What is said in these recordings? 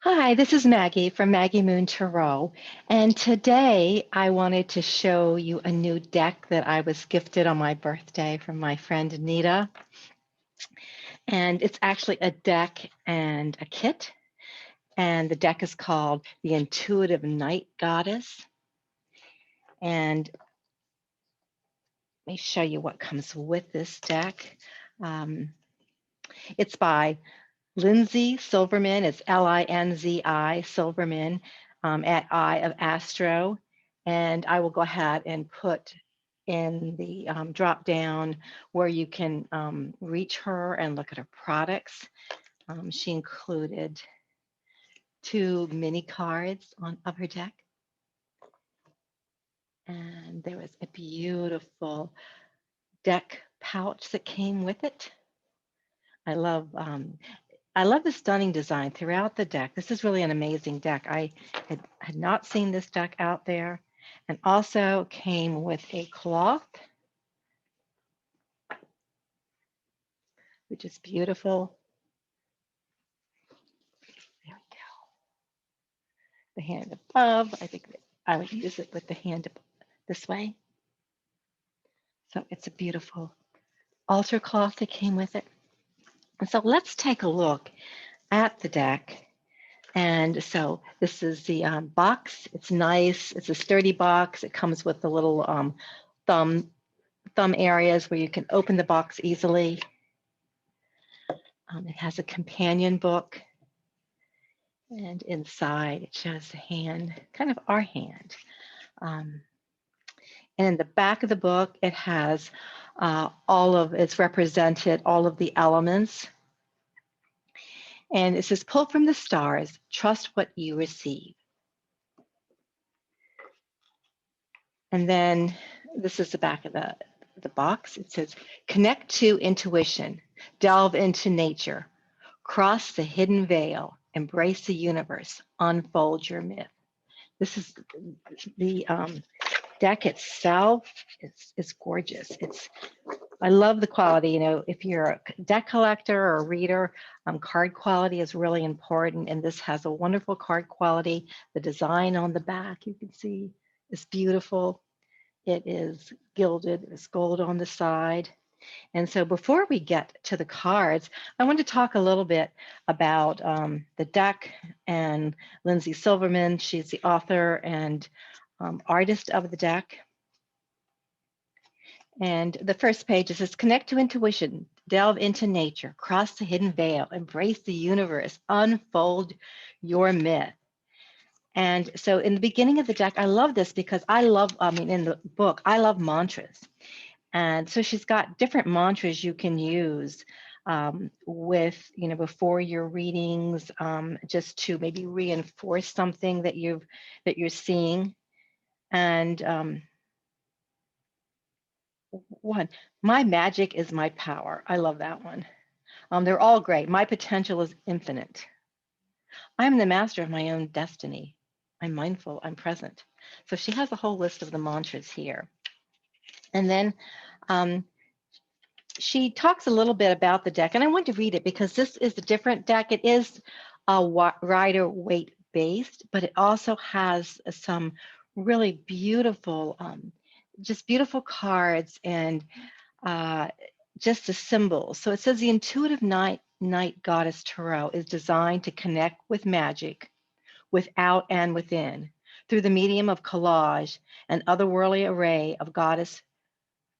Hi, this is Maggie from Maggie Moon Tarot, and today I wanted to show you a new deck that I was gifted on my birthday from my friend Anita. And it's actually a deck and a kit, and the deck is called the Intuitive Night Goddess. And let me show you what comes with this deck. It's by Lindsay Silverman. It's Linzi Silverman at Eye of Astro. And I will go ahead and put in the drop down where you can reach her and look at her products. She included 2 mini cards of her deck. And there was a beautiful deck pouch that came with it. I love the stunning design throughout the deck. This is really an amazing deck. I had not seen this deck out there, and also came with a cloth, which is beautiful. There we go. The hand above. I think that I would use it with the hand this way. So it's a beautiful altar cloth that came with it. And so let's take a look at the deck. And so this is the box. It's nice. It's a sturdy box. It comes with the little thumb areas where you can open the box easily. It has a companion book. And inside it shows the hand, kind of our hand. And in the back of the book, it has it's represented all of the elements. And it says, pull from the stars, trust what you receive. And then this is the back of the box. It says, connect to intuition, delve into nature, cross the hidden veil, embrace the universe, unfold your myth. This is the deck itself. It's gorgeous. I love the quality. You know, if you're a deck collector or a reader, card quality is really important. And this has a wonderful card quality. The design on the back, you can see, is beautiful. It is gilded. There's gold on the side. And so before we get to the cards, I want to talk a little bit about the deck and Lindsay Silverman. She's the author and artist of the deck. And the first page says, connect to intuition, delve into nature, cross the hidden veil, embrace the universe, unfold your myth. And so in the beginning of the deck, I love this because in the book, I love mantras. And so she's got different mantras you can use before your readings, just to maybe reinforce something that you're seeing. And one, my magic is my power. I love that one. They're all great. My potential is infinite. I'm the master of my own destiny. I'm mindful, I'm present. So she has a whole list of the mantras here. And then she talks a little bit about the deck, and I want to read it because this is a different deck. It is a rider weight based, but it also has some really beautiful, just beautiful cards and just the symbols. So it says the Intuitive Night Goddess Tarot is designed to connect with magic without and within through the medium of collage and otherworldly array of goddess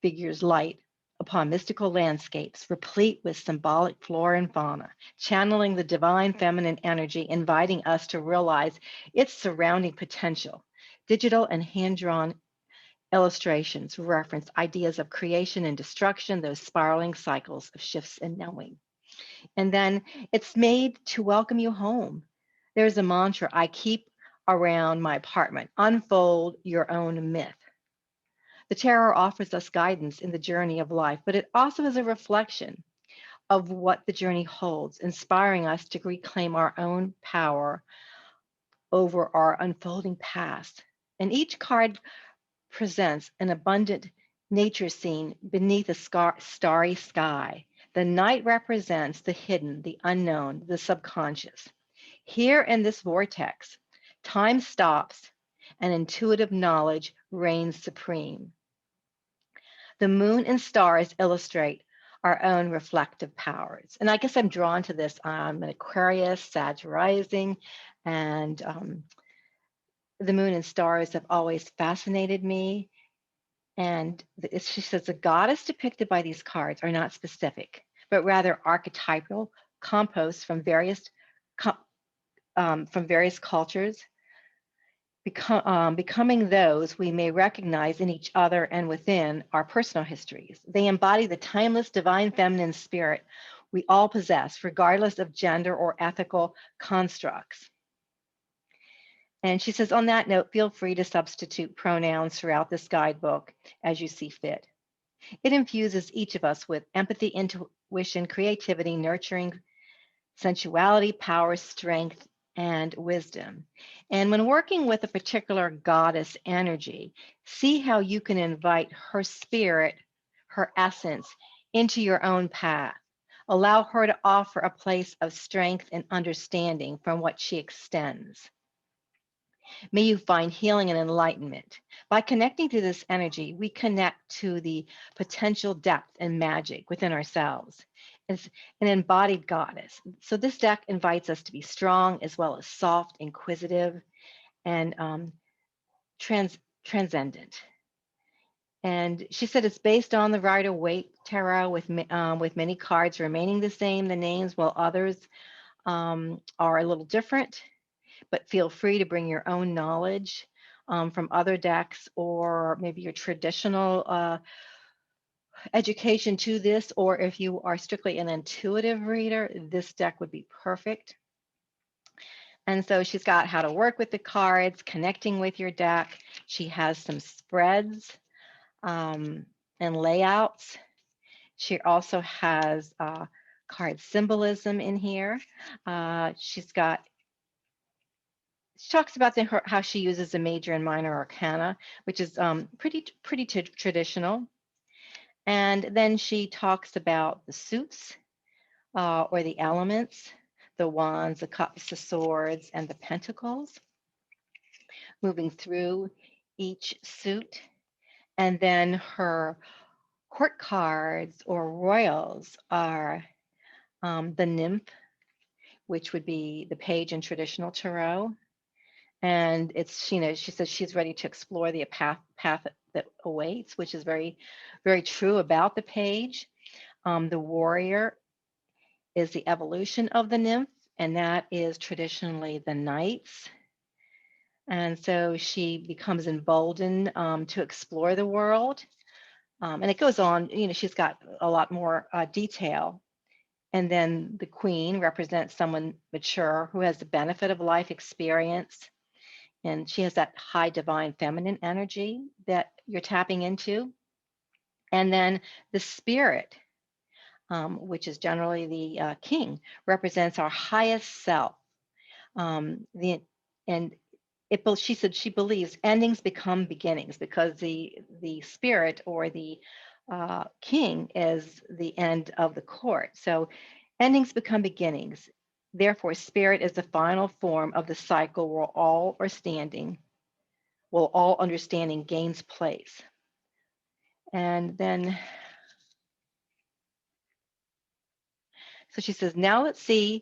figures light upon mystical landscapes replete with symbolic flora and fauna, channeling the divine feminine energy, inviting us to realize its surrounding potential. Digital and hand-drawn illustrations reference ideas of creation and destruction, those spiraling cycles of shifts and knowing. And then it's made to welcome you home. There's a mantra I keep around my apartment: unfold your own myth. The tarot offers us guidance in the journey of life, but it also is a reflection of what the journey holds, inspiring us to reclaim our own power over our unfolding past. And each card presents an abundant nature scene beneath a starry sky. The night represents the hidden, the unknown, the subconscious. Here in this vortex, time stops and intuitive knowledge reigns supreme. The moon and stars illustrate our own reflective powers. And I guess I'm drawn to this. I'm an Aquarius, Sag rising, and the moon and stars have always fascinated me. And she says the goddess depicted by these cards are not specific, but rather archetypal, composed from various cultures, becoming those we may recognize in each other and within our personal histories. They embody the timeless divine feminine spirit we all possess, regardless of gender or ethical constructs. And she says, on that note, feel free to substitute pronouns throughout this guidebook as you see fit. It infuses each of us with empathy, intuition, creativity, nurturing, sensuality, power, strength, and wisdom. And when working with a particular goddess energy, see how you can invite her spirit, her essence, into your own path. Allow her to offer a place of strength and understanding from what she extends. May you find healing and enlightenment. By connecting to this energy, we connect to the potential depth and magic within ourselves. As an embodied goddess. So this deck invites us to be strong as well as soft, inquisitive, and transcendent. And she said it's based on the Rider-Waite Tarot with many cards remaining the same, the names, while others are a little different. But feel free to bring your own knowledge from other decks or maybe your traditional education to this, or if you are strictly an intuitive reader, this deck would be perfect. And so she's got how to work with the cards, connecting with your deck. She has some spreads and layouts. She also has card symbolism in here. She talks about how she uses the major and minor arcana, which is pretty traditional. And then she talks about the suits or the elements, the wands, the cups, the swords, and the pentacles, moving through each suit. And then her court cards or royals are the nymph, which would be the page in traditional tarot. And it's, she says she's ready to explore the path that awaits, which is very, very true about the page. The warrior is the evolution of the nymph, and that is traditionally the knights. And so she becomes emboldened to explore the world. And it goes on, she's got a lot more detail. And then the queen represents someone mature who has the benefit of life experience. And she has that high divine feminine energy that you're tapping into. And then the spirit, which is generally the king, represents our highest self. She said she believes endings become beginnings because the spirit or the king is the end of the court. So endings become beginnings. Therefore, spirit is the final form of the cycle where all understanding gains place. And then, so she says, now let's look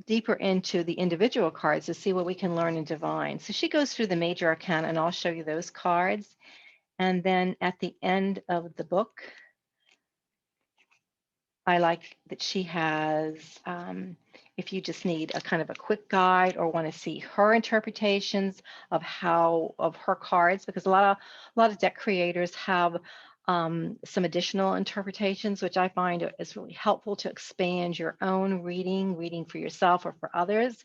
deeper into the individual cards to see what we can learn and divine. So she goes through the major arcana, and I'll show you those cards. And then at the end of the book, I like that she has, if you just need a kind of a quick guide or want to see her interpretations of her cards, because a lot of deck creators have some additional interpretations, which I find is really helpful to expand your own reading for yourself or for others.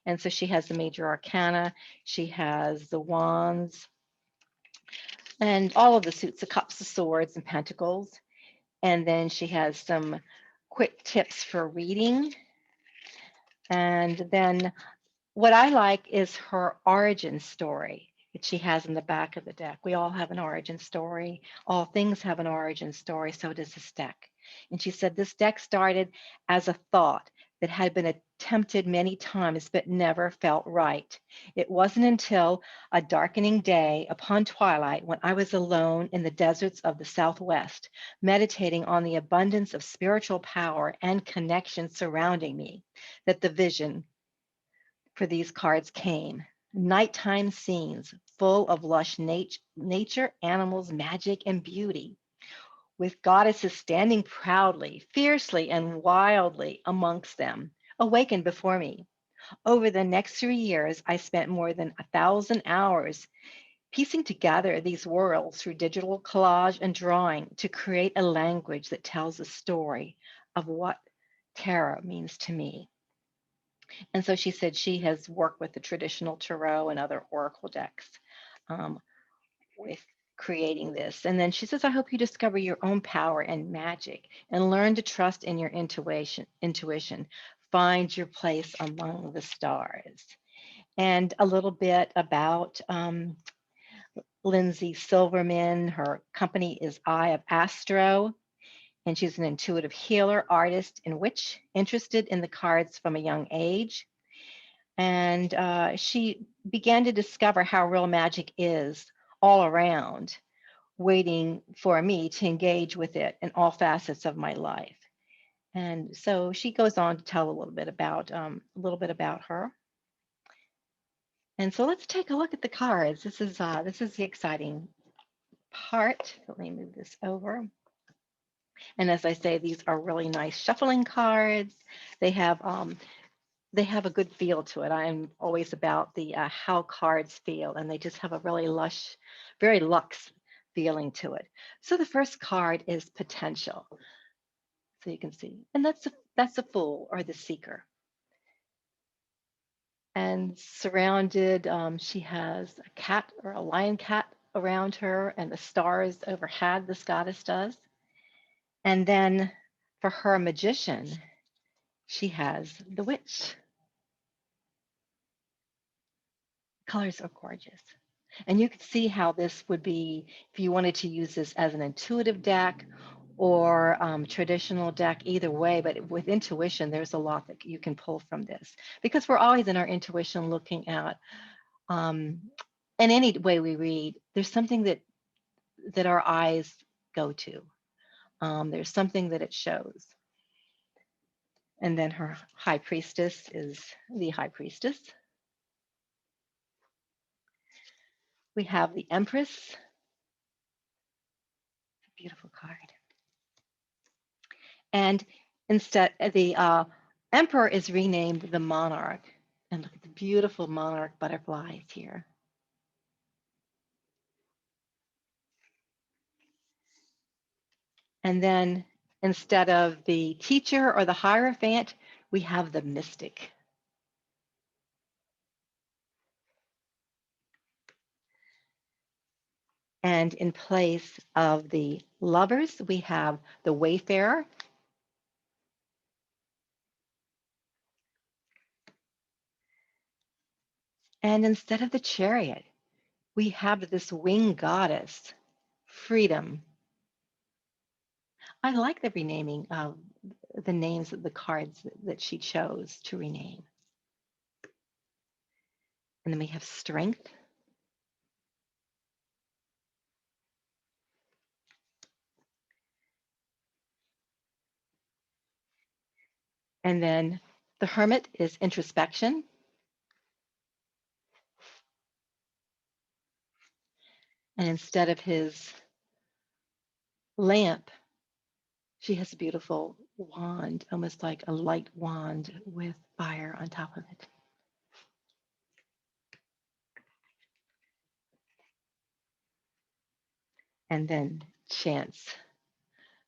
And so she has the major arcana, she has the wands, and all of the suits, the cups, the swords, and pentacles. And then she has some quick tips for reading. And then what I like is her origin story that she has in the back of the deck. We all have an origin story. All things have an origin story, so does this deck. And she said this deck started as a thought, that had been attempted many times but never felt right. It wasn't until a darkening day upon twilight, when I was alone in the deserts of the Southwest, meditating on the abundance of spiritual power and connection surrounding me, that the vision for these cards came. Nighttime scenes full of lush nature, animals, magic, and beauty, with goddesses standing proudly, fiercely, and wildly amongst them, awakened before me. Over the next 3 years, I spent more than 1,000 hours piecing together these worlds through digital collage and drawing to create a language that tells a story of what tarot means to me. And so she said she has worked with the traditional tarot and other oracle decks, um, with creating this. And then she says, I hope you discover your own power and magic and learn to trust in your intuition. Find your place among the stars. And a little bit about Lindsay Silverman. Her company is Eye of Astro, and she's an intuitive healer, artist, and witch, interested in the cards from a young age. And she began to discover how real magic is all around, waiting for me to engage with it in all facets of my life. And so she goes on to tell a little bit about her. And so let's take a look at the cards. This is the exciting part. Let me move this over. And as I say, these are really nice shuffling cards. They have they have a good feel to it. I'm always about the how cards feel, and they just have a really lush, very luxe feeling to it. So the first card is potential. So you can see, and that's the fool or the seeker. And surrounded, she has a cat or a lion cat around her, and the stars overhead. This goddess does. And then for her magician, she has the witch. Colors are gorgeous. And you can see how this would be if you wanted to use this as an intuitive deck or traditional deck, either way. But with intuition, there's a lot that you can pull from this, because we're always in our intuition looking at, um, in any way we read, there's something that our eyes go to. There's something that it shows. And then her high priestess is the high priestess. We have the Empress, beautiful card. And instead, the Emperor is renamed the Monarch. And look at the beautiful monarch butterflies here. And then instead of the teacher or the Hierophant, we have the mystic. And in place of the lovers, we have the Wayfarer. And instead of the Chariot, we have this winged goddess, Freedom. I like the renaming of the names of the cards that she chose to rename. And then we have Strength. And then the Hermit is introspection. And instead of his lamp, she has a beautiful wand, almost like a light wand with fire on top of it. And then Chance,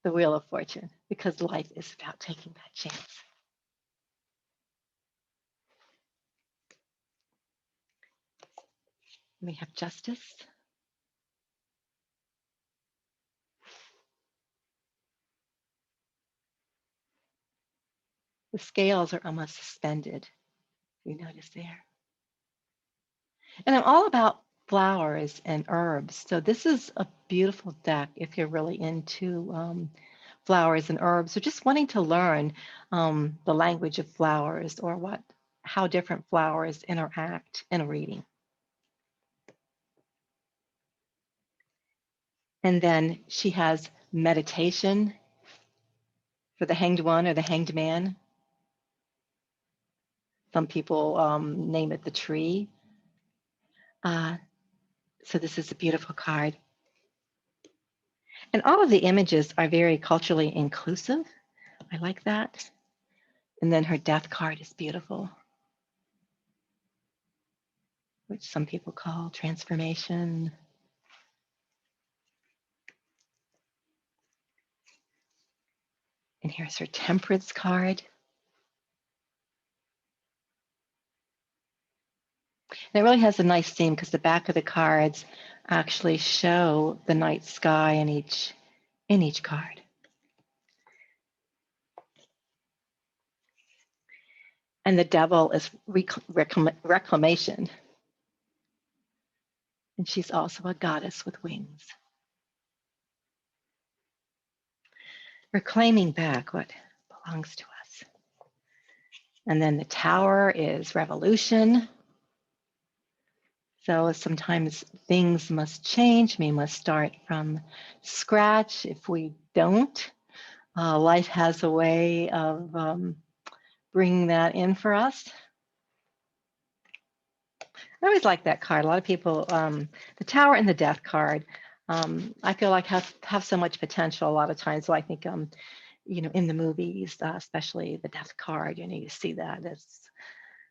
the Wheel of Fortune, because life is about taking that chance. We have Justice. The scales are almost suspended, you notice there. And I'm all about flowers and herbs. So this is a beautiful deck if you're really into flowers and herbs, or just wanting to learn the language of flowers, or how different flowers interact in a reading. And then she has meditation for the hanged one or the hanged man. Some people name it the tree. So this is a beautiful card. And all of the images are very culturally inclusive. I like that. And then her death card is beautiful, which some people call transformation. And here's her temperance card. And it really has a nice theme because the back of the cards actually show the night sky in each card. And the devil is reclamation. And she's also a goddess with wings. Reclaiming back what belongs to us. And then the tower is revolution. So sometimes things must change. We must start from scratch. If we don't, life has a way of bringing that in for us. I always like that card. A lot of people, the Tower and the Death card, I feel like have so much potential a lot of times. So I think, in the movies, especially the Death card, you see that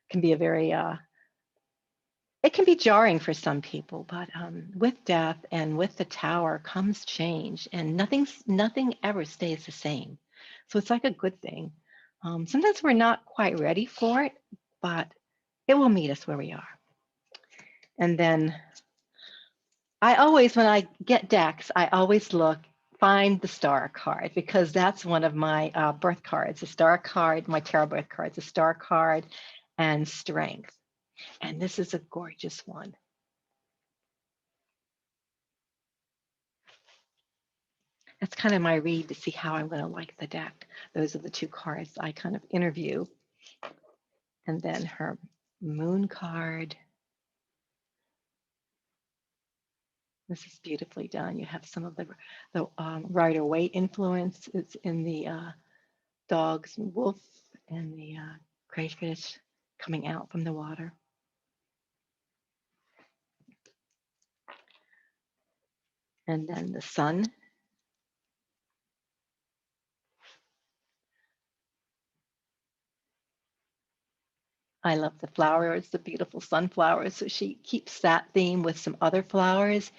can be a very, it can be jarring for some people, but with death and with the Tower comes change, and nothing ever stays the same. So it's like a good thing. Sometimes we're not quite ready for it, but it will meet us where we are. And then when I get decks, I always find the Star card, because that's one of my birth cards. The Star card, my tarot birth cards, the Star card and Strength. And this is a gorgeous one. That's kind of my read to see how I'm going to like the deck. Those are the two cards I kind of interview. And then her Moon card. This is beautifully done. You have some of the Rider-Waite influence. It's in the dog's wolf and the crayfish coming out from the water. And then the sun. I love the flowers, the beautiful sunflowers. So she keeps that theme with some other flowers.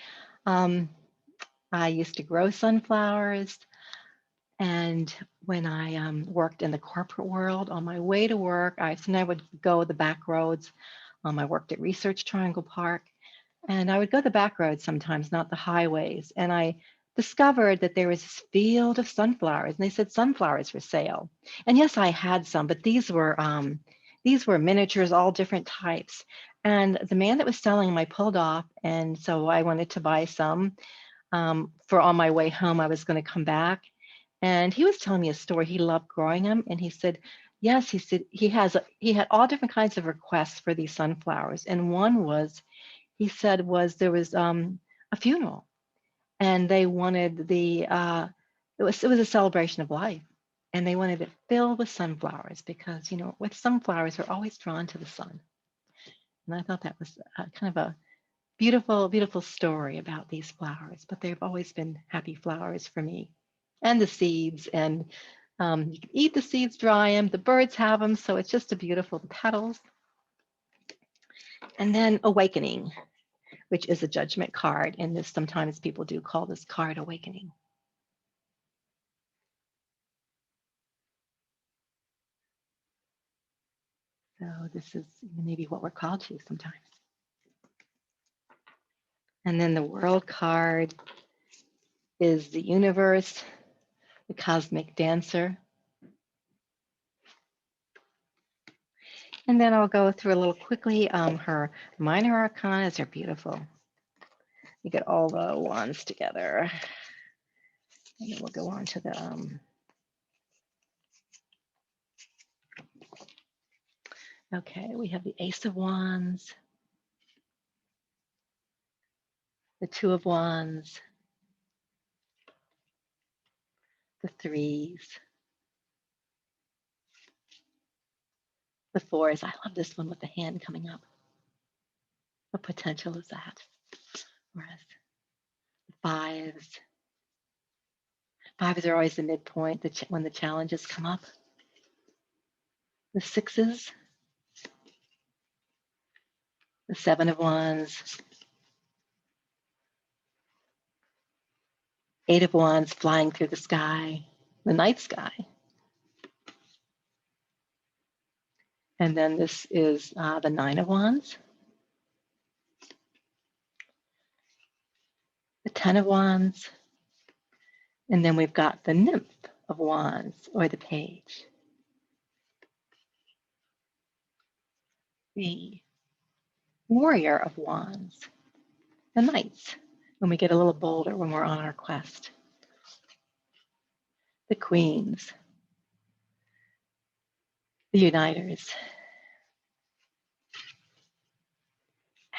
I used to grow sunflowers. And when I worked in the corporate world, on my way to work, I would go the back roads. I worked at Research Triangle Park, and I would go the back roads sometimes, not the highways. And I discovered that there was this field of sunflowers, and they said sunflowers for sale. And yes, I had some, but these were miniatures, all different types. And the man that was selling them, I pulled off, and so I wanted to buy some for on my way home. I was going to come back. And he was telling me a story. He loved growing them. And he said, yes, he said he had all different kinds of requests for these sunflowers. And one was, he said, there was a funeral, and they wanted it was a celebration of life. And they wanted it filled with sunflowers because, with sunflowers, we're always drawn to the sun. And I thought that was kind of a beautiful, beautiful story about these flowers, but they've always been happy flowers for me. And the seeds, and you can eat the seeds, dry them, the birds have them, so it's just a beautiful petals. And then Awakening, which is a judgment card, and this sometimes people do call this card Awakening. So this is maybe what we're called to sometimes. And then the World card is the universe, the cosmic dancer. And then I'll go through a little quickly. Her minor arcanas are beautiful. You get all the wands together. And then we'll go on to the Okay, we have the Ace of Wands, the Two of Wands, the Threes, the Fours. I love this one with the hand coming up. What potential is that for us? The Fives. Fives are always the midpoint when the challenges come up. The Sixes, the Seven of Wands, Eight of Wands flying through the sky, the night sky. And then this is the Nine of Wands, the Ten of Wands, and then we've got the Nymph of Wands, or the Page. The Warrior of Wands, the Knights, when we get a little bolder when we're on our quest. The Queens, the Uniters,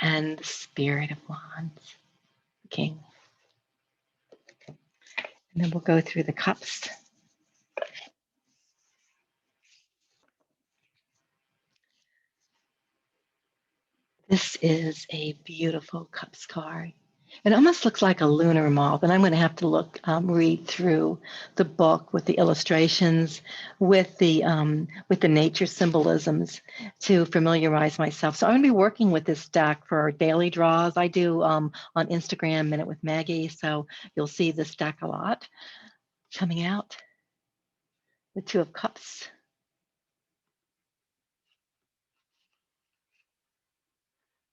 and the Spirit of Wands, the King. And then we'll go through the cups. This is a beautiful cups card. It almost looks like a lunar moth, and I'm going to have to read through the book with the illustrations, with the nature symbolisms to familiarize myself. So I'm going to be working with this deck for daily draws. I do on Instagram, Minute with Maggie, so you'll see this deck a lot coming out. The Two of Cups,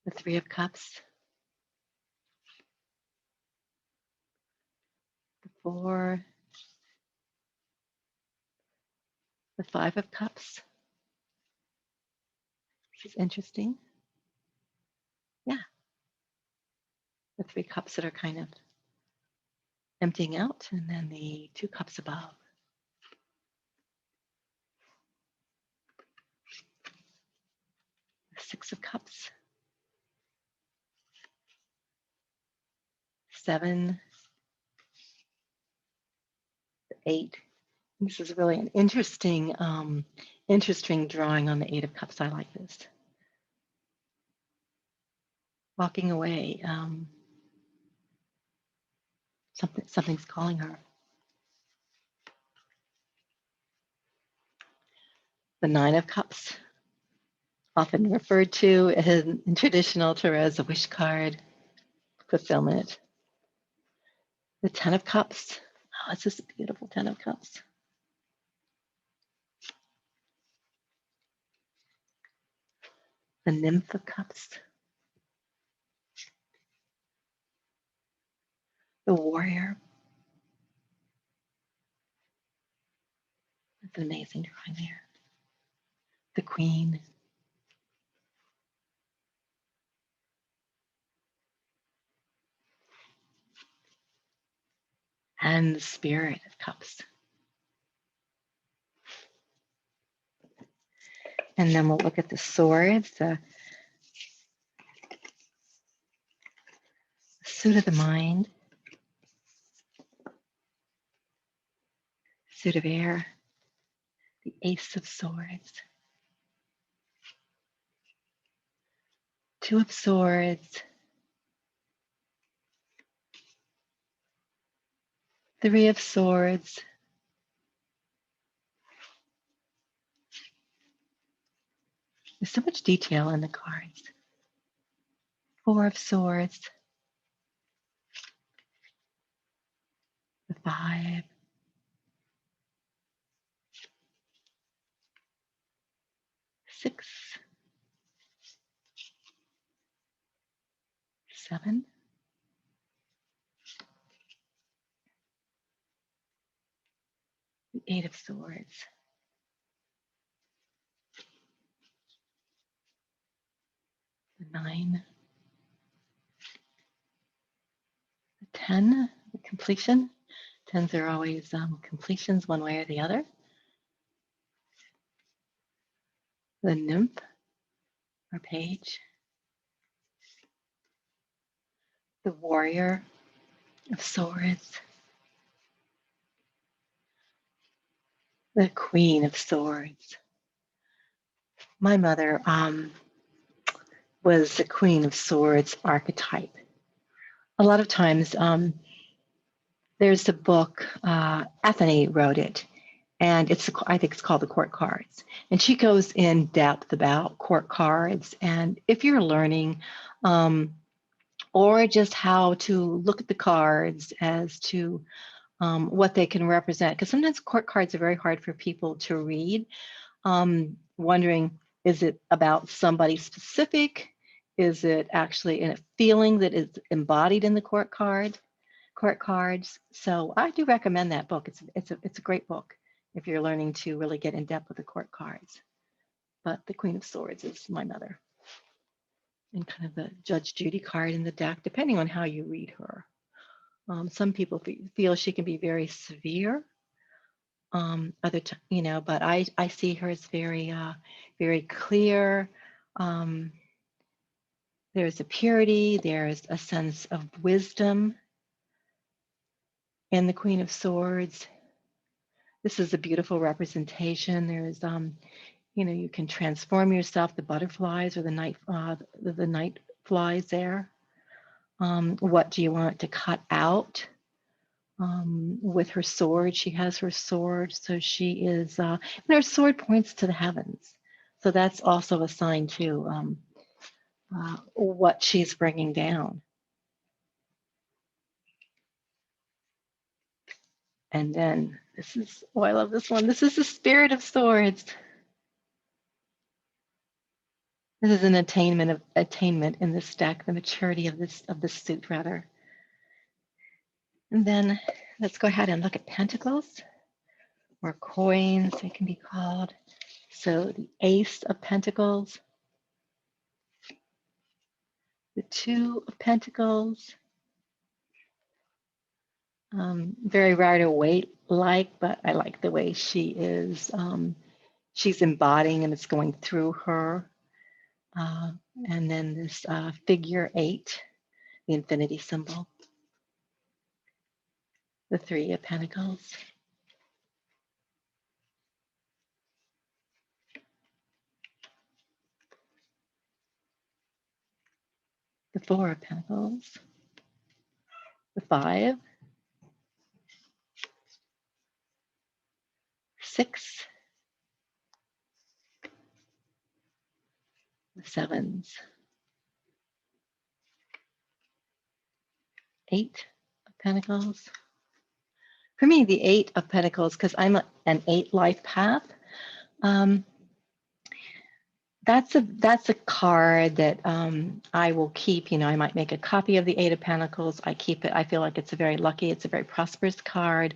the Three of Cups, the Four, the Five of Cups. This is interesting. Yeah, the Three Cups that are kind of emptying out, and then the Two Cups above. The Six of Cups, Seven, the Eight. This is really an interesting drawing on the Eight of Cups. I like this. Walking away. Something's calling her. The Nine of Cups, often referred to in traditional tarot as a wish card, fulfillment. The Ten of Cups. Oh, it's just a beautiful Ten of Cups. The Nymph of Cups. The Warrior. That's an amazing drawing there. The Queen. And the Spirit of Cups. And then we'll look at the swords, the suit of the mind, suit of air, the Ace of Swords, Two of Swords, Three of Swords, there's so much detail in the cards. Four of Swords, the Five, Six, Seven, the Eight of Swords, the Nine, the 10, the completion. Tens are always completions one way or the other. The Nymph, or page. The Warrior of Swords. The Queen of Swords. My mother was the Queen of Swords archetype. A lot of times, there's a book, Ethne wrote it, and I think it's called The Court Cards. And she goes in depth about court cards. And if you're learning, or just how to look at the cards as to what they can represent, because sometimes court cards are very hard for people to read, wondering, is it about somebody specific? Is it actually in a feeling that is embodied in the court cards? So I do recommend that book. It's a great book if you're learning to really get in depth with the court cards. But the Queen of Swords is my mother. And kind of the Judge Judy card in the deck, depending on how you read her. Some people feel she can be very severe. But I see her as very, very clear. There's a purity. There's a sense of wisdom in the Queen of Swords. This is a beautiful representation. There's, you can transform yourself. The butterflies or the night flies there. What do you want to cut out? With her sword, she has her sword, so she is, and her sword points to the heavens. So that's also a sign too, what she's bringing down. And then I love this one. This is the Spirit of Swords. This is an attainment in this deck, the maturity of this suit rather. And then let's go ahead and look at Pentacles, or coins, they can be called. So the Ace of Pentacles, the Two of Pentacles, very Rider-Waite-like, but I like the way she is. She's embodying and it's going through her. And then this figure 8, the infinity symbol, the Three of Pentacles, the Four of Pentacles, the 5, 6, the 7s, 8 of Pentacles. For me, the 8 of Pentacles, because I'm an 8 life path, that's a card that I will keep. I might make a copy of the 8 of Pentacles. I keep it. I feel like it's a very lucky, it's a very prosperous card.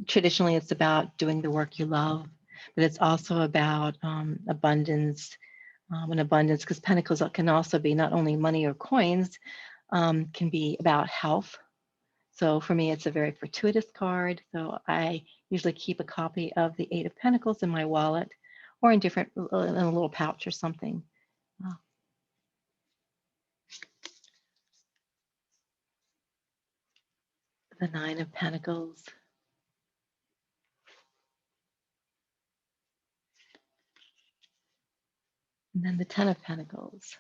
Traditionally it's about doing the work you love, but it's also about abundance, because Pentacles can also be not only money or coins, can be about health. So for me, it's a very fortuitous card. So I usually keep a copy of the 8 of Pentacles in my wallet, or in a little pouch or something. The 9 of Pentacles. And then the 10 of Pentacles.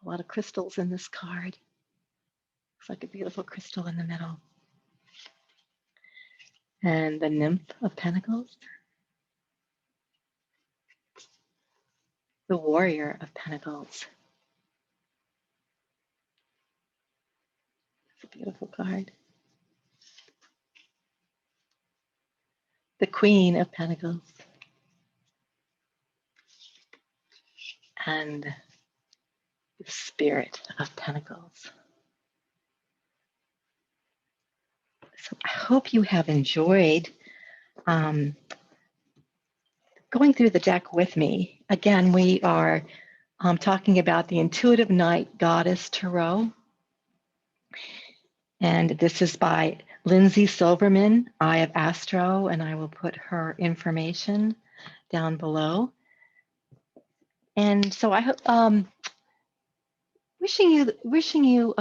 A lot of crystals in this card. Looks like a beautiful crystal in the middle. And the Nymph of Pentacles. The Warrior of Pentacles. It's a beautiful card. The Queen of Pentacles. And the Spirit of Pentacles. So I hope you have enjoyed going through the deck with me. Again, we are talking about the Intuitive Night Goddess Tarot. And this is by Lindsay Silverman, Eye of Astro, and I will put her information down below. And so I hope, wishing you,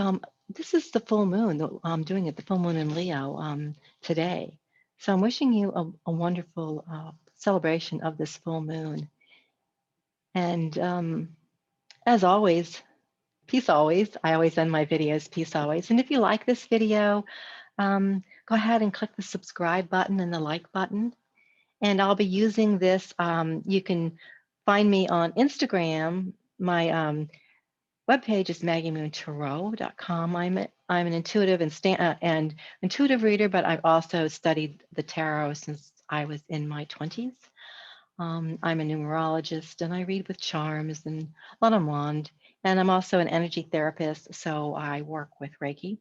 this is the full moon, I'm doing it, the full moon in Leo today. So I'm wishing you a wonderful celebration of this full moon. And as always, peace always. I always end my videos, peace always. And if you like this video, go ahead and click the subscribe button and the like button. And I'll be using this. You can find me on Instagram. My webpage is maggiemoontarot.com. I'm an intuitive and intuitive reader, but I've also studied the tarot since I was in my 20s. I'm a numerologist and I read with charms and Lenormand. And I'm also an energy therapist, so I work with Reiki.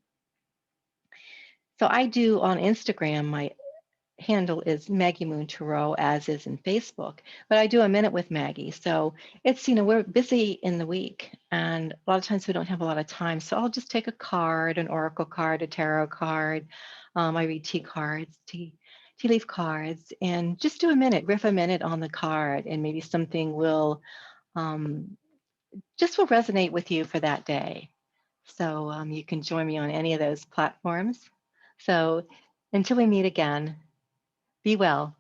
So I do on Instagram, my handle is Maggie Moon Tarot, as is in Facebook, but I do a minute with Maggie. So it's, we're busy in the week and a lot of times we don't have a lot of time. So I'll just take a card, an oracle card, a tarot card. I read tea leaf cards, and just do a minute, riff a minute on the card, and maybe something um, will resonate with you for that day. So you can join me on any of those platforms. So until we meet again, be well.